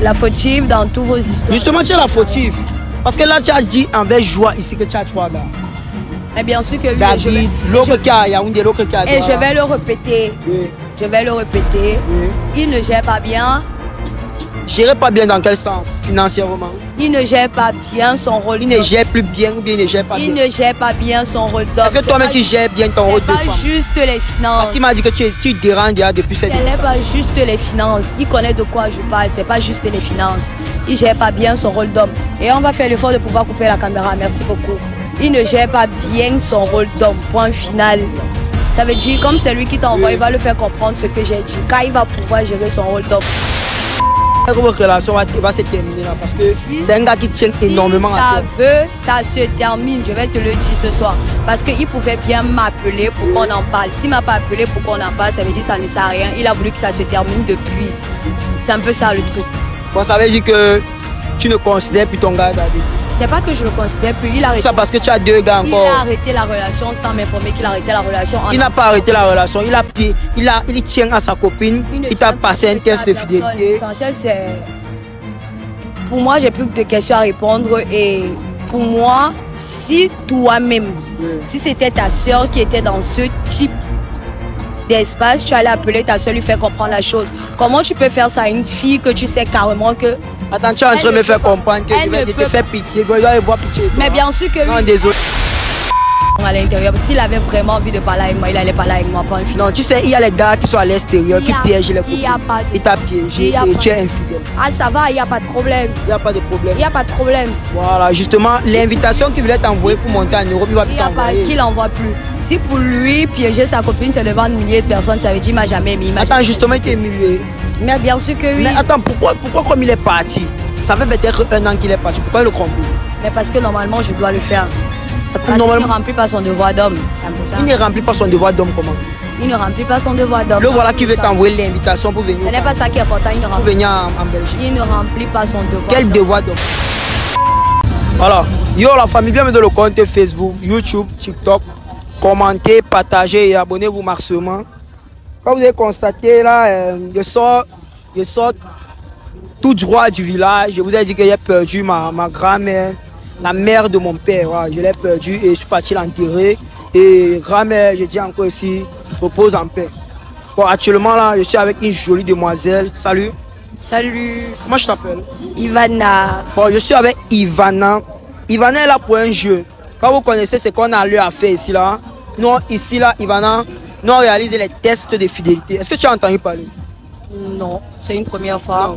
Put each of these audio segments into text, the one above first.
La fautive dans tous vos histoires. Justement, tu es la fautive. Parce que là, tu as dit avec joie ici que tu as 3 gars. Mais bien sûr que oui. David, l'autre cas, Yaoundé, l'autre cas. Et je vais le répéter. Oui. Je vais le répéter. Oui. Il ne gère pas bien. Gérer pas bien dans quel sens? Financièrement? Il ne gère pas bien son rôle Il ne gère plus bien ou bien il ne gère pas bien? Il ne gère pas bien son rôle d'homme. Est-ce que toi-même tu gères bien ton rôle de femme? C'est pas juste les finances. Parce qu'il m'a dit que tu déranges déjà depuis cette... Ce n'est pas juste les finances. Il connaît de quoi je parle. C'est pas juste les finances. Il gère pas bien son rôle d'homme. Et on va faire l'effort de pouvoir couper la caméra. Merci beaucoup. Il ne gère pas bien son rôle d'homme. Point final. Ça veut dire, comme c'est lui qui t'envoie, il va le faire comprendre ce que j'ai dit. Quand il va pouvoir gérer son rôle d'homme. Votre relation va se terminer là parce que c'est un gars qui tient énormément à toi. Ça se termine, je vais te le dire ce soir. Parce qu'il pouvait bien m'appeler pour qu'on en parle. S'il ne m'a pas appelé pour qu'on en parle, ça veut dire que ça ne sert à rien. Il a voulu que ça se termine depuis. C'est un peu ça le truc. Bon, ça veut dire que tu ne considères plus ton gars, David. C'est pas que je le considère plus. Il a arrêté. Ça parce que tu as 2 gars encore. Il a arrêté la relation sans m'informer qu'il a arrêté la relation. Il n'a pas arrêté la relation. Il tient à sa copine. Il t'a passé un test de fidélité. L'essentiel, c'est... Pour moi, j'ai plus de questions à répondre. Et pour moi, si toi-même, si c'était ta soeur qui était dans ce type d'espace, tu allais appeler ta soeur, lui faire comprendre la chose. Comment tu peux faire ça à une fille que tu sais carrément que... Attends, tu es en train de me faire comprendre que je te fais pitié. Je dois avoir pitié. Mais bien sûr que non, oui. désolé. À l'intérieur, s'il avait vraiment envie de parler avec moi, il allait parler avec moi, pas une fille. Non, tu sais, il y a les gars qui sont à l'extérieur, qui piègent les copines. Il t'a piégé et tu es infidèle. Ah, ça va, il n'y a pas de problème. Il n'y a pas de problème. Il n'y a pas de problème. Voilà, justement, l'invitation qu'il voulait t'envoyer pour monter en Europe, il va plus t'envoyer. Qu'il n'envoie plus. Si pour lui, piéger sa copine, c'est devant des milliers de personnes, ça veut dire qu'il m'a jamais mis. Attends, justement, il t'est humilié. Mais bien sûr que oui. Mais attends, pourquoi comme il est parti? Ça fait peut-être 1 an qu'il est parti. Pourquoi il le croit plus? Mais parce que normalement, je dois le faire. Parce qu'il ne remplit pas son devoir d'homme. Il ne remplit pas son devoir d'homme comment? Il ne remplit pas son devoir d'homme. Le voilà qui veut t'envoyer l'invitation pour venir. Ce n'est pas ça qui est important. Il ne remplit, pour venir en Belgique. Il ne remplit pas son devoir. Quel devoir d'homme? Voilà. Yo la famille, bienvenue dans le compte Facebook, YouTube, TikTok. Commentez, partagez et abonnez-vous massivement. Comme vous avez constaté là, je sors tout droit du village. Je vous ai dit que j'ai perdu ma grand-mère. La mère de mon père, voilà, je l'ai perdue et je suis parti l'enterrer. Et grand-mère, je dis encore ici, repose en paix. Bon, actuellement là, je suis avec une jolie demoiselle. Salut. Salut. Comment je t'appelle? Ivana. Bon, je suis avec Ivana. Ivana est là pour un jeu. Quand vous connaissez ce qu'on a lieu à faire ici là, nous ici là, Ivana, nous on réalise les tests de fidélité. Est-ce que tu as entendu parler? Non, c'est une première fois. Non.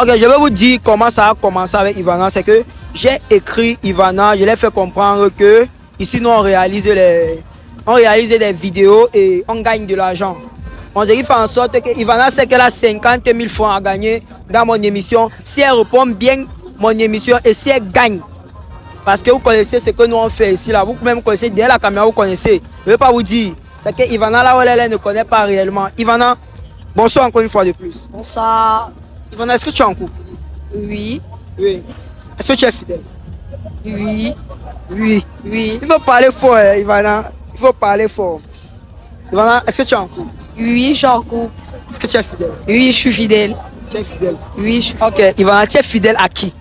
Ok, je vais vous dire comment ça a commencé avec Ivana. C'est que j'ai écrit Ivana, je l'ai fait comprendre que ici nous on réalise des vidéos et on gagne de l'argent. On se dit fait en sorte que Ivana sait qu'elle a 50 000 francs à gagner dans mon émission. Si elle répond bien mon émission et si elle gagne. Parce que vous connaissez ce que nous on fait ici là. Vous même connaissez derrière la caméra, vous connaissez. Je ne vais pas vous dire. C'est que Ivana là où elle ne connaît pas réellement. Ivana, bonsoir encore une fois de plus. Bonsoir. Ivana, est-ce que tu es en couple? Oui. Oui. Est-ce que tu es fidèle? Oui. Oui. Oui. Il faut parler fort, Ivana. Il faut parler fort. Ivana, est-ce que tu es en couple? Oui, je suis en couple. Est-ce que tu es fidèle? Oui, je suis fidèle. Tu es fidèle? Oui, je suis. Ok, Ivana, tu es fidèle à qui?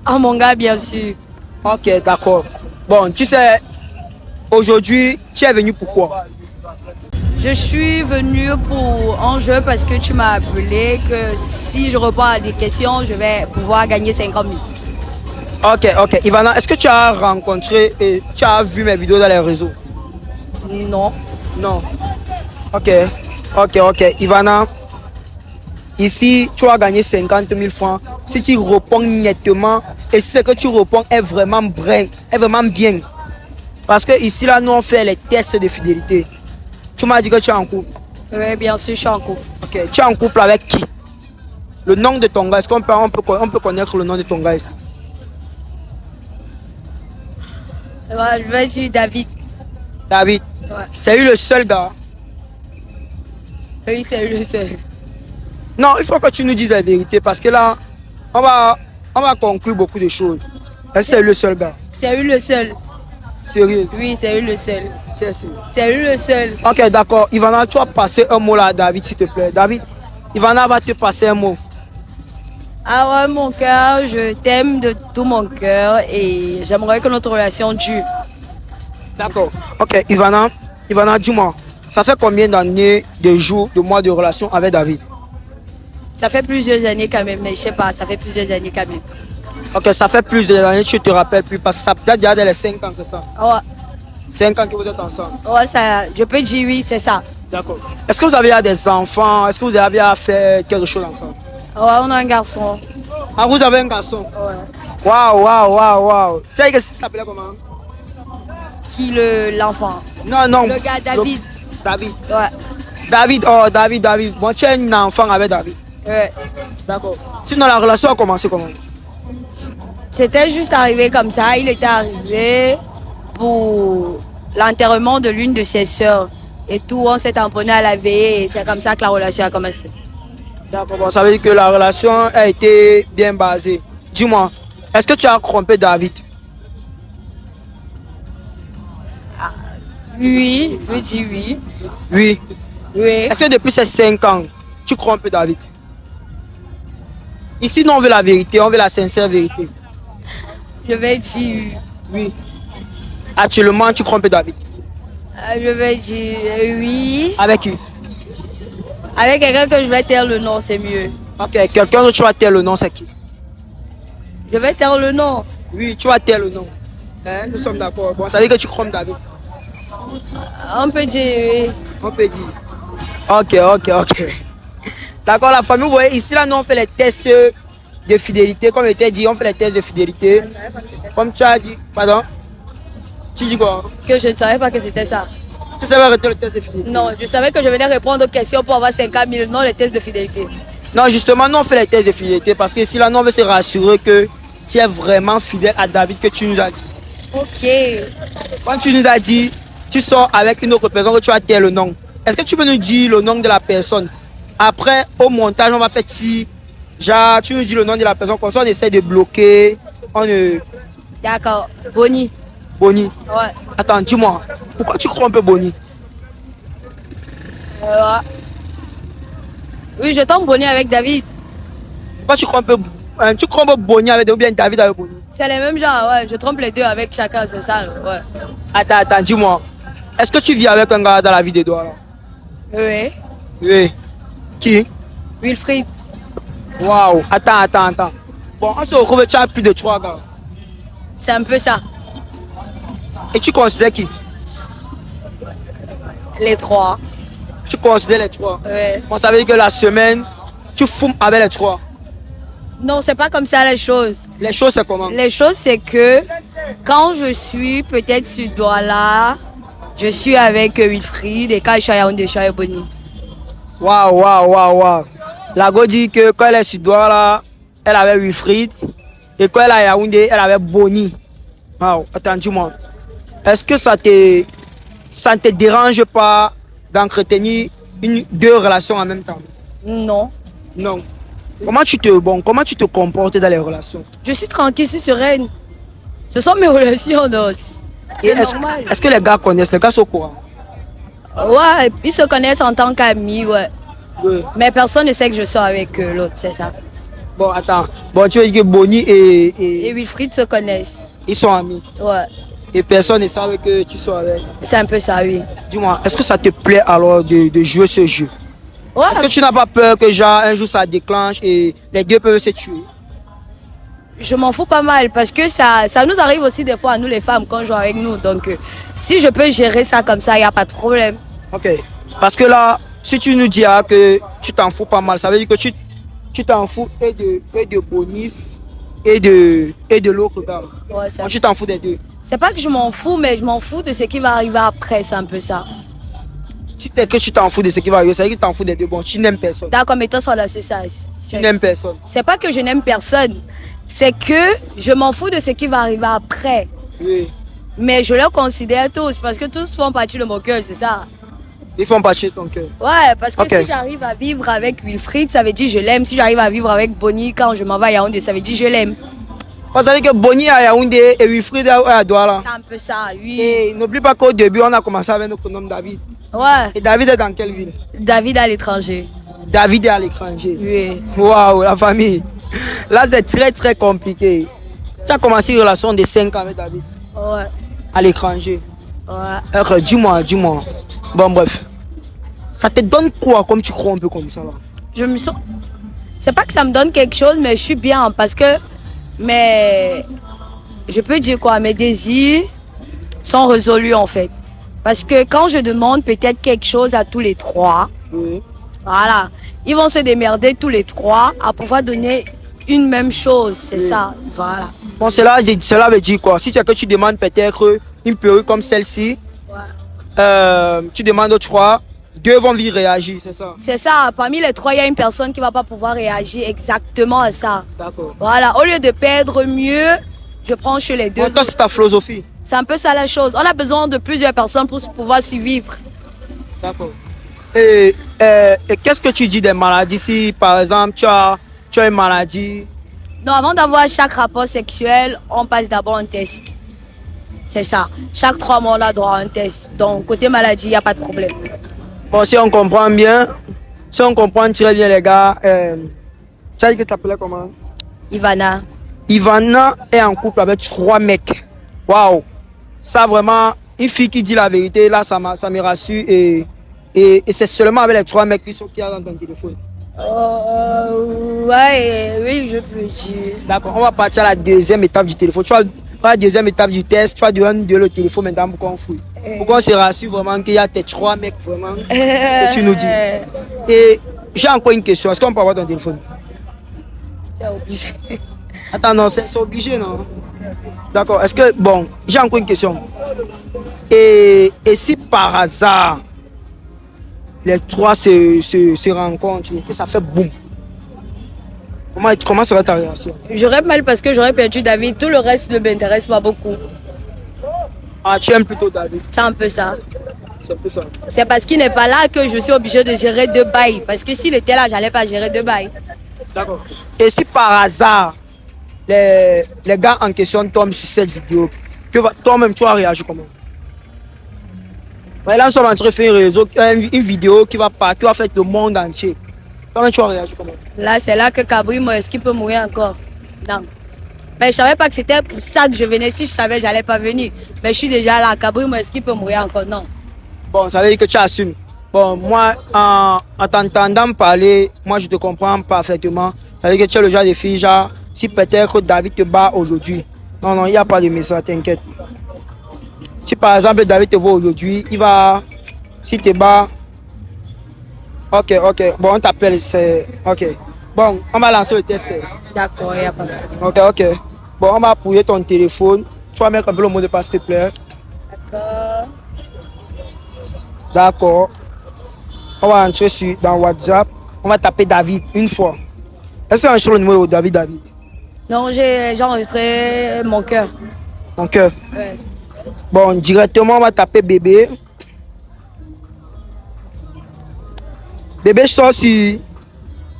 À mon gars, bien sûr. Ok, d'accord. Bon, tu sais, aujourd'hui, tu es venu pourquoi? Je suis venue pour un jeu parce que tu m'as appelé que si je réponds à des questions, je vais pouvoir gagner 50 000. Ok. Ivana, est-ce que tu as rencontré et tu as vu mes vidéos dans les réseaux? Non. Non. Ok. Ivana, ici, tu as gagné 50 000 francs. Si tu réponds nettement et si ce que tu réponds est vraiment bien. Parce que ici, là, nous, on fait les tests de fidélité. Tu m'as dit que tu es en couple. Oui, bien sûr, je suis en couple. Ok, tu es en couple avec qui? Le nom de ton gars, est-ce qu'on peut connaître le nom de ton gars ici? Je vais dire David. David. Ouais. C'est lui le seul gars? Oui, c'est le seul. Non, il faut que tu nous dises la vérité parce que là, on va conclure beaucoup de choses. Est-ce que c'est lui le seul gars? C'est lui le seul. Sérieux? Oui, c'est lui le seul. C'est C'est lui le seul. Ok, d'accord. Ivana, tu vas passer un mot là à David, s'il te plaît. David, Ivana va te passer un mot. Ah ouais, mon cœur, je t'aime de tout mon cœur et j'aimerais que notre relation dure. D'accord. Ok, Ivana, dis-moi, ça fait combien d'années, de jours, de mois de relation avec David? Ça fait plusieurs années quand même, mais je sais pas, ça fait plusieurs années quand même. Ok, ça fait plusieurs années, tu te rappelles plus, parce que ça peut-être déjà dans les 5 ans, c'est ça? Ouais, 5 ans que vous êtes ensemble. ouais, ça, je peux dire oui, c'est ça. D'accord. Est-ce que vous avez des enfants? Est-ce que vous avez à faire quelque chose ensemble? Ouais, on a un garçon. Ah, vous avez un garçon? Ouais. Waouh. Tu sais que ça s'appelait comment? Qui l'enfant? Non. Le gars, David. David. Ouais. David. Bon, tu as un enfant avec David. Ouais. D'accord. Sinon, la relation a commencé comment? C'était juste arrivé comme ça. Il était arrivé pour l'enterrement de l'une de ses sœurs. Et tout, on s'est tamponné à la veille et c'est comme ça que la relation a commencé. D'accord. Bon, ça veut dire que la relation a été bien basée. Dis-moi, est-ce que tu as trompé David? Oui, je dis oui. Oui. Oui. Est-ce que depuis ces 5 ans, tu trompes David? Ici, nous, on veut la vérité, on veut la sincère vérité. Je vais dire Oui. Actuellement, tu trompes David. je vais dire oui. Avec qui? Avec quelqu'un que je vais taire le nom, c'est mieux. Ok, quelqu'un que tu vas taire le nom, c'est qui? Je vais taire le nom. Oui, tu vas taire le nom. Hein, nous sommes d'accord. Bon, ça veut dire que tu trompes David. On peut dire oui. On peut dire. Ok. D'accord, la famille, vous voyez, ici, là, nous, on fait les tests de fidélité. Comme je t'ai dit, on fait les tests de fidélité. Comme tu as dit. Pardon? Tu dis quoi? Que je ne savais pas que c'était ça. Tu savais arrêter le test de fidélité? Non, je savais que je venais répondre aux questions pour avoir 50 000, non les tests de fidélité. Non, justement, nous, on fait les tests de fidélité parce que ici, là, nous, on veut se rassurer que tu es vraiment fidèle à David que tu nous as dit. Ok. Quand tu nous as dit, tu sors avec une autre personne que tu as taire le nom. Est-ce que tu peux nous dire le nom de la personne? Après, au montage, on va faire si. Genre, tu nous dis le nom de la personne, comme ça, on essaie de bloquer. D'accord. Bonnie. Bonnie. Ouais. Attends, dis-moi, pourquoi tu crois un peu Bonnie? Ouais. Oui, je tombe Bonnie avec David. Pourquoi tu crois un peu. Tu crois un peu Bonnie avec ou bien David avec Bonnie? C'est les mêmes gens, ouais. Je trompe les deux avec chacun, c'est ça, ouais. Attends, dis-moi. Est-ce que tu vis avec un gars dans la vie d'Edouard là? Oui. Oui. Qui? Wilfried. Waouh, attends. Bon, on se retrouve, tu as plus de 3 gars. C'est un peu ça. Et tu considères qui? Les 3. Tu considères les 3? Ouais. On savait que la semaine, tu fumes avec les 3. Non, c'est pas comme ça les choses. Les choses, c'est comment? Les choses, c'est que quand je suis peut-être sur Douala, je suis avec Wilfried et quand je suis à Yaoundé, je suis avec Bonnie. Waouh. La go dit que quand elle est sur Douala, elle avait Wilfried. Et quand elle est à Yaoundé, elle avait Bonnie. Waouh, attends, dis-moi. Est-ce que ça ne te dérange pas d'entretenir 2 relations en même temps? Non. Non. Comment tu te comportes dans les relations? Je suis tranquille, je suis sereine. Ce sont mes relations, non. C'est normal. Est-ce que les gars connaissent? Les gars sont au courant? Ouais, ils se connaissent en tant qu'amis, ouais. Oui. Mais personne ne sait que je sors avec l'autre, c'est ça. Bon, attends. Bon, tu veux dire que Bonnie Et Wilfried se connaissent. ils sont amis. Ouais, Et personne ne savait que tu sois avec. c'est un peu ça, oui. Dis-moi, est-ce que ça te plaît alors de jouer ce jeu? Ouais, Est-ce que tu n'as pas peur que genre un jour ça déclenche et les deux peuvent se tuer? je m'en fous pas mal parce que ça nous arrive aussi des fois à nous les femmes quand on joue avec nous. Donc, si je peux gérer ça comme ça, il n'y a pas de problème. Ok. Parce que là, si tu nous dis que tu t'en fous pas mal, ça veut dire que tu t'en fous et de Bonis et de l'autre gars. Ouais, c'est Moi, tu t'en fous des deux. C'est pas que je m'en fous, mais je m'en fous de ce qui va arriver après, c'est un peu ça. Si t'es que tu t'en fous de ce qui va arriver, ça veut dire que tu t'en fous des deux. Bon, tu n'aimes personne. D'accord, mais toi, ça, là, c'est ça. Tu n'aimes personne. C'est pas que je n'aime personne, c'est que je m'en fous de ce qui va arriver après. Oui. Mais je les considère tous, parce que tous font partie de mon cœur, c'est ça. Ils font partie de ton cœur. Ouais, parce que Ok. si j'arrive à vivre avec Wilfried, ça veut dire je l'aime. Si j'arrive à vivre avec Bonnie quand je m'en vais à Yaoundé, ça veut dire je l'aime. Vous savez que Bonnie à Yaoundé et Wilfried à Douala. C'est un peu ça, oui. Et n'oublie pas qu'au début, on a commencé avec notre nom David. Ouais, Et David est dans quelle ville? David à l'étranger. David est à l'étranger. Oui. Waouh, la famille. Là, c'est très, très compliqué. Tu as commencé une relation de 5 ans avec David? Ouais. À l'étranger? Ouais. Dis-moi. Bon, bref. Ça te donne quoi comme tu crois un peu comme ça là? Je me sens... C'est pas que ça me donne quelque chose, mais je suis bien parce que... Mais... Je peux dire quoi? Mes désirs sont résolus en fait. Parce que quand je demande peut-être quelque chose à tous les trois, Oui. voilà, ils vont se démerder tous les trois à pouvoir donner une même chose, c'est ça, voilà. Bon, cela veut dire quoi? Si c'est que tu demandes peut-être une perruque comme celle-ci, tu demandes aux trois, deux vont vite réagir, c'est ça? C'est ça, parmi les trois, il y a une personne qui ne va pas pouvoir réagir exactement à ça. D'accord. Voilà, au lieu de perdre mieux, je prends chez les deux. Bon, toi, c'est ta philosophie. C'est un peu ça la chose. On a besoin de plusieurs personnes pour pouvoir survivre. D'accord. Et qu'est-ce que tu dis des maladies? Si par exemple tu as une maladie. Non, avant d'avoir chaque rapport sexuel, on passe d'abord un test. C'est ça. Chaque 3 mois, on a droit à un test. Donc, côté maladie, il n'y a pas de problème. Bon, si on comprend bien, si on comprend très bien les gars, tu as dit que tu t'appelais comment? Ivana. Ivana est en couple avec 3 mecs. Waouh! Ça vraiment, une fille qui dit la vérité, là, ça me rassure. Et c'est seulement avec les 3 mecs qui sont dans ton téléphone. Ouais, oui, je peux dire. D'accord, on va partir à la deuxième étape du téléphone. Tu vois, la deuxième étape du test, tu vas donner le téléphone maintenant pour qu'on fouille. Pour qu'on se rassure vraiment qu'il y a tes 3 mecs vraiment que tu nous dis. Et j'ai encore une question. Est-ce qu'on peut avoir ton téléphone? C'est obligé. Attends, non, c'est obligé, non? D'accord, est-ce que... Bon, j'ai encore une question. Et si par hasard, les 3 se rencontrent, que ça fait boum? Comment serait ta réaction? J'aurais mal parce que j'aurais perdu David. Tout le reste ne m'intéresse pas beaucoup. Ah, tu aimes plutôt David? C'est un peu ça. C'est un peu ça. C'est parce qu'il n'est pas là que je suis obligée de gérer 2 bails. Parce que s'il était là, j'allais pas gérer 2 bails. D'accord. Et si par hasard, les gars en question tombent sur cette vidéo, toi-même, tu vas réagir comment? Là, nous sommes en train de faire une vidéo qui va faire le monde entier. Toi-même, tu vas réagir comment? Là, c'est là que Cabrimo, est-ce qu'il peut mourir encore? Non. Mais je savais pas que c'était pour ça que je venais. Si je savais, j'allais pas venir. Mais je suis déjà là. Cabrimo, est-ce qu'il peut mourir encore? Non. Bon, ça veut dire que tu assumes. Bon, moi, en t'entendant parler, moi, je te comprends parfaitement. Ça veut dire que tu es le genre de fille, genre, si peut-être David te bat aujourd'hui. Non, il n'y a pas de message, t'inquiète. Si par exemple David te voit aujourd'hui, il va, si te bat, ok, bon on t'appelle, c'est, ok. Bon, on va lancer le test. D'accord, il n'y a pas de problème. Ok. Bon, on va appuyer ton téléphone. Tu vas mettre un peu le mot de passe, s'il te plaît. D'accord. On va entrer dans WhatsApp. On va taper David une fois. Est-ce que tu as enregistré le numéro de David? Non, j'ai enregistré mon cœur. Mon cœur. Ouais. Bon, directement, on va taper bébé. Bébé sort sur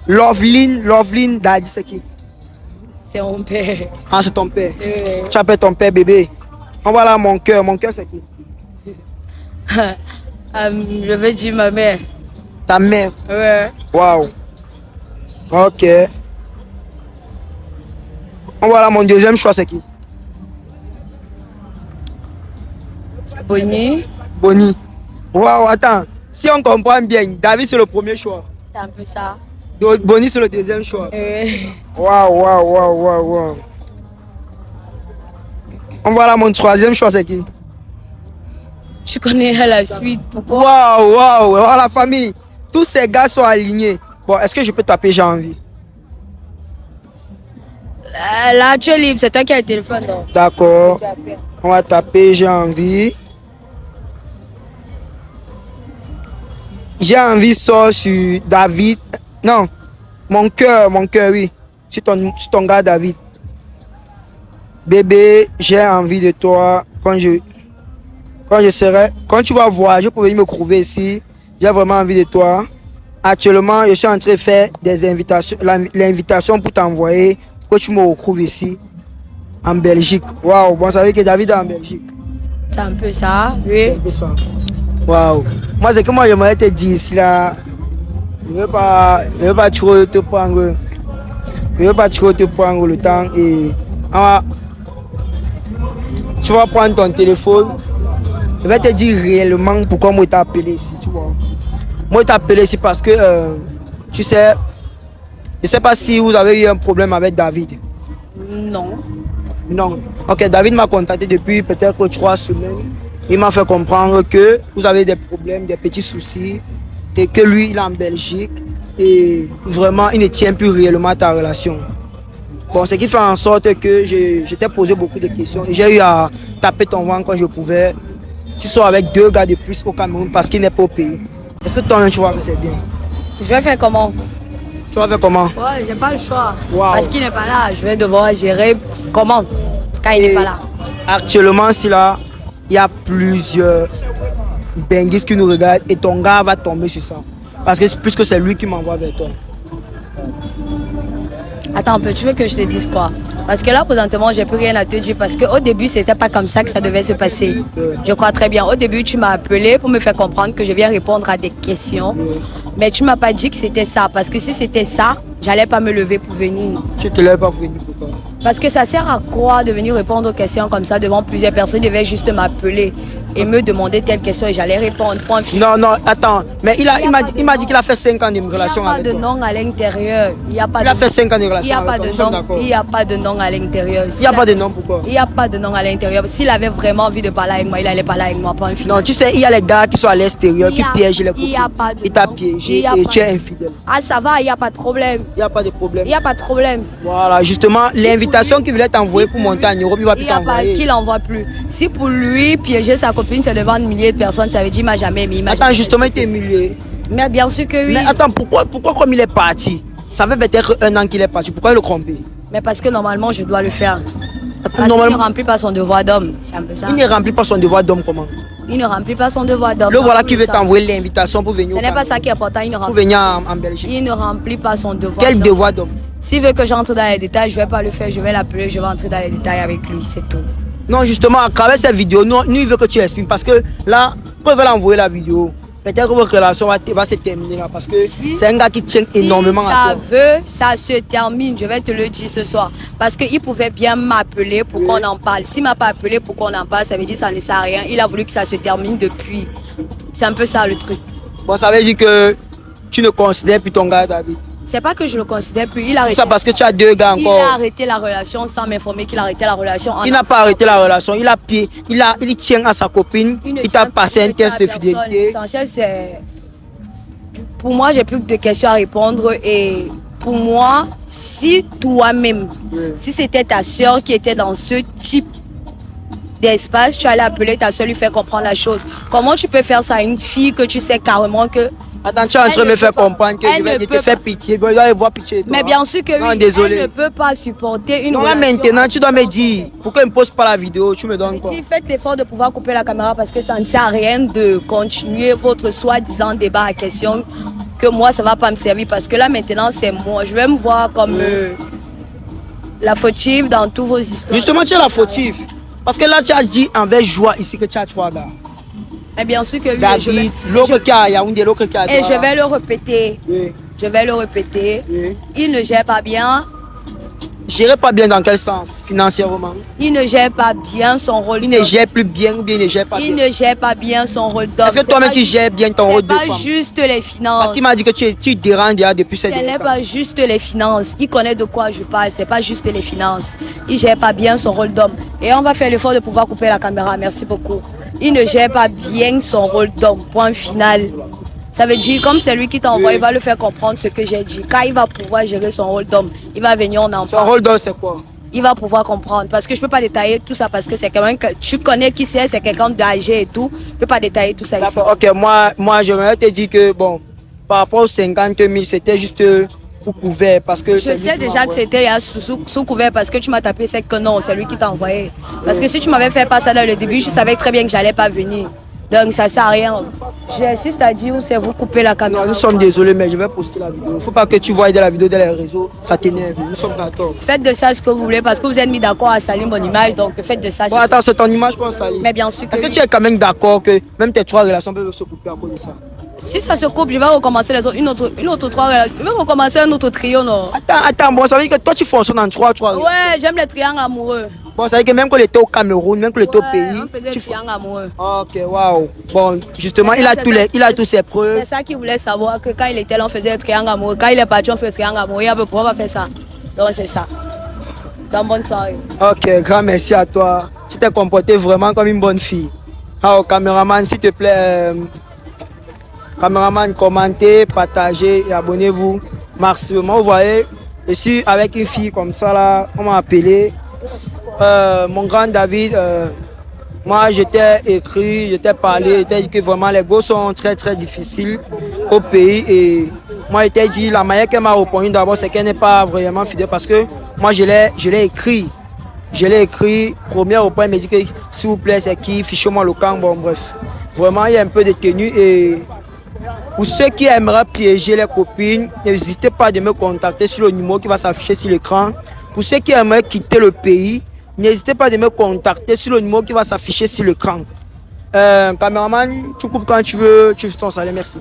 Loveline Daddy, c'est qui? C'est mon père. Ah, c'est ton père. Tu appelles ton père bébé. On va là, mon cœur. Mon cœur, c'est qui? Je vais dire ma mère. Ta mère? Ouais. Waouh. Ok. On va là, mon deuxième choix, c'est qui? Bonnie. Bonnie. Waouh, attends. Si on comprend bien, David, c'est le premier choix. C'est un peu ça. Donc, Bonnie, c'est le deuxième choix. Ouais. Waouh. On va là, mon troisième choix, c'est qui? Je connais la suite. Pourquoi? Waouh, la famille. Tous ces gars sont alignés. Bon, est-ce que je peux taper j'ai envie? Là, tu es libre. C'est toi qui as le téléphone, non? D'accord. On va taper j'ai envie. J'ai envie sort sur David. Non, mon cœur, oui. Sur ton gars David. Bébé, j'ai envie de toi. Quand tu vas voir, je peux venir me trouver ici. J'ai vraiment envie de toi. Actuellement, je suis en train de faire des invitations, l'invitation pour t'envoyer, que tu me retrouves ici, en Belgique. Waouh, bon, ça veut dire que David est en Belgique. C'est un peu ça, oui. C'est un peu ça. Waouh. Moi, c'est que moi, j'aimerais te dire ici là. Je ne veux pas trop te prendre. Je ne veux pas trop te prendre le temps et tu vas prendre ton téléphone. Je vais te dire réellement pourquoi moi t'ai appelé ici, tu vois. Moi t'ai appelé ici parce que, tu sais, je ne sais pas si vous avez eu un problème avec David. Non. Non. Ok, David m'a contacté depuis peut-être 3 semaines. Il m'a fait comprendre que vous avez des problèmes, des petits soucis et que lui, il est en Belgique et vraiment, il ne tient plus réellement à ta relation. Bon, ce qui fait en sorte que je t'ai posé beaucoup de questions et j'ai eu à taper ton ventre quand je pouvais. Tu sors avec 2 gars de plus au Cameroun parce qu'il n'est pas au pays. Est-ce que toi-même tu vois que c'est bien? Je vais faire comment? Tu vas faire comment? Ouais, j'ai pas le choix. Wow. Parce qu'il n'est pas là, je vais devoir gérer comment quand il n'est pas là. Actuellement, si là, il y a plusieurs benguistes qui nous regardent et ton gars va tomber sur ça. Parce que puisque c'est lui qui m'envoie vers toi. Attends un peu, tu veux que je te dise quoi? Parce que là, présentement, j'ai plus rien à te dire parce qu'au début, c'était pas comme ça que ça devait se passer. Je crois très bien. Au début, tu m'as appelé pour me faire comprendre que je viens répondre à des questions. Mais tu m'as pas dit que c'était ça. Parce que si c'était ça, j'allais pas me lever pour venir. Tu te lèves pas pour venir, pourquoi? Parce que ça sert à quoi de venir répondre aux questions comme ça devant plusieurs personnes? Il devait juste m'appeler et me demander telle question et j'allais répondre. Point final. Non, attends. Mais il m'a dit qu'il a fait 5 ans de relation avec toi. Il n'y a pas de nom à l'intérieur. Il a fait 5 ans de relation avec toi. Il n'y a pas de nom à l'intérieur. Il n'y a pas de nom, pourquoi? Il n'y a pas de nom à l'intérieur. S'il avait vraiment envie de parler avec moi, il allait parler avec moi. Point final. Non, tu sais, il y a les gars qui sont à l'extérieur, qui piègent les copines. Il t'a piégé et tu es infidèle. Ah, ça va, il n'y a pas de problème. Il n'y a pas de problème. Il n'y a pas de problème. Voilà, justement, l'invitation qu'il voulait t'envoyer pour monter en Europe, il va plus t'envoyer. Qu'il n'envoie plus. Si pour lui, piéger sa copine, c'est devant milliers de personnes, ça veut dire qu'il m'a jamais mis. Attends, justement, il t'est humilié. Mais bien sûr que oui. Mais attends, pourquoi comme il est parti? Ça fait peut-être 1 an qu'il est parti. Pourquoi il le tromper? Mais parce que normalement, je dois le faire. Parce normalement, qu'il ne remplit pas son devoir d'homme. C'est un peu ça. Il ne remplit pas son devoir d'homme, comment? Il ne remplit pas son devoir d'homme. Le voilà qui veut t'envoyer l'invitation pour venir. Ce n'est pas ça qui est important. Pour venir en Belgique. Il ne remplit pas son devoir. Quel devoir d'homme? S'il veut que j'entre dans les détails, je ne vais pas le faire. Je vais l'appeler, je vais entrer dans les détails avec lui. C'est tout. Non, justement, à travers cette vidéo, nous, il veut que tu expliques. Parce que là, quand il va l'envoyer la vidéo, peut-être que votre relation va se terminer là. Parce que c'est un gars qui tient énormément à toi. Si ça veut, ça se termine. Je vais te le dire ce soir. Parce qu'il pouvait bien m'appeler pour qu'on en parle. S'il ne m'a pas appelé pour qu'on en parle, ça veut dire que ça ne sert à rien. Il a voulu que ça se termine depuis. C'est un peu ça le truc. Bon, ça veut dire que tu ne considères plus ton gars, David. C'est pas que je le considère plus. Il a arrêté. Ça parce que tu as 2 gars encore. Il a arrêté la relation sans m'informer qu'il a arrêté la relation. Il n'a pas arrêté la relation. Il tient à sa copine. Il t'a passé un test de fidélité. L'essentiel, c'est. Pour moi, j'ai plus de questions à répondre. Et pour moi, si toi-même, si c'était ta soeur qui était dans ce type d'espace, tu allais appeler ta soeur, lui faire comprendre la chose. Comment tu peux faire ça à une fille que tu sais carrément que. Attends, tu es en train de me faire comprendre que je te fais pitié. Je dois avoir pitié. Mais bien sûr que oui, désolé. Elle ne peut pas supporter une relation. Non, là maintenant, tu dois me dire, pourquoi il ne me pose pas la vidéo? Tu me donnes quoi? Faites l'effort de pouvoir couper la caméra parce que ça ne sert à rien de continuer votre soi-disant débat à question que moi, ça ne va pas me servir. Parce que là, maintenant, c'est moi. Je vais me voir comme la fautive dans tous vos histoires. Justement, tu es la fautive. Parce que là, tu as dit envers joie ici que tu as 3 gars. Mais bien sûr que oui. David, l'autre qui a Yaoundé, l'autre qui a. Et je vais le répéter. Oui. Je vais le répéter. Oui. Il ne gère pas bien. Gérer pas bien dans quel sens? Financièrement? Il ne gère pas bien son rôle d'homme. Il ne gère plus bien ou bien il ne gère pas bien? Il ne gère pas bien son rôle d'homme. Est-ce que toi-même tu gères bien ton rôle de femme? C'est pas juste les finances. Parce qu'il m'a dit que tu déranges déjà depuis cette Ce n'est pas juste les finances. Il connaît de quoi je parle. C'est pas juste les finances. Il gère pas bien son rôle d'homme. Et on va faire l'effort de pouvoir couper la caméra. Merci beaucoup. Il ne gère pas bien son rôle d'homme. Point final. Ça veut dire, comme c'est lui qui t'envoie, il va le faire comprendre ce que j'ai dit. Quand il va pouvoir gérer son rôle d'homme, il va venir, on en parle. Son rôle d'homme, c'est quoi? Il va pouvoir comprendre. Parce que je ne peux pas détailler tout ça parce que c'est quelqu'un que tu connais qui c'est quelqu'un d'âgé et tout. Je ne peux pas détailler tout ça ici. Ok, moi je vais te dire que, bon, par rapport aux 50 000, c'était juste pour couvert. Parce que je sais déjà que c'était sous couvert parce que tu m'as tapé, c'est que non, c'est lui qui t'a envoyé. Parce que si tu m'avais fait pas ça dans le début, je savais très bien que j'allais pas venir. Donc ça sert à rien. J'insiste à dire où c'est vous couper la caméra. Nous sommes désolés, mais je vais poster la vidéo. Il ne faut pas que tu voies de la vidéo dans les réseaux. Ça t'énerve. Nous sommes d'accord. Faites de ça ce que vous voulez parce que vous êtes mis d'accord à salir mon image. Donc faites de ça. Bon, attends, c'est ton image qu'on salit. Mais bien sûr que est-ce que tu es quand même d'accord que même tes 3 relations peuvent se couper à cause de ça? Si ça se coupe, je vais recommencer les autres, une autre 3. Je vais recommencer un autre trio, non? Attends, bon, ça veut dire que toi tu fonctionnes en 3. Ouais, j'aime les triangles amoureux. Bon, ça veut dire que même quand il était au Cameroun, même quand il était au pays. On faisait des triangles amoureux. Ok, waouh. Bon, justement, il a tous ses preuves. C'est ça qu'il voulait savoir, que quand il était là, on faisait le triangle amoureux. Quand il est parti, on fait le triangle amoureux. Il y a pourquoi on va faire ça? Donc c'est ça. Donc bonne soirée. Ok, grand merci à toi. Tu t'es comporté vraiment comme une bonne fille. Alors, caméraman, s'il te plaît, caméraman, commentez, partagez et abonnez-vous. Massivement, vous voyez, je suis avec une fille comme ça là, on m'a appelé. Mon grand David, moi j'étais écrit, j'étais parlé, j'étais dit que vraiment les gosses sont très très difficiles au pays et moi j'étais dit la manière qu'elle m'a répondu d'abord c'est qu'elle n'est pas vraiment fidèle parce que moi je l'ai écrit. Je l'ai écrit, premier au point, il m'a dit que s'il vous plaît, c'est qui, fichez-moi le camp, bon bref. Vraiment, il y a un peu de tenue et pour ceux qui aimeraient piéger les copines, n'hésitez pas de me contacter sur le numéro qui va s'afficher sur l'écran. Pour ceux qui aimeraient quitter le pays, n'hésitez pas de me contacter sur le numéro qui va s'afficher sur l'écran. Caméraman, tu coupes quand tu veux ton salaire, merci.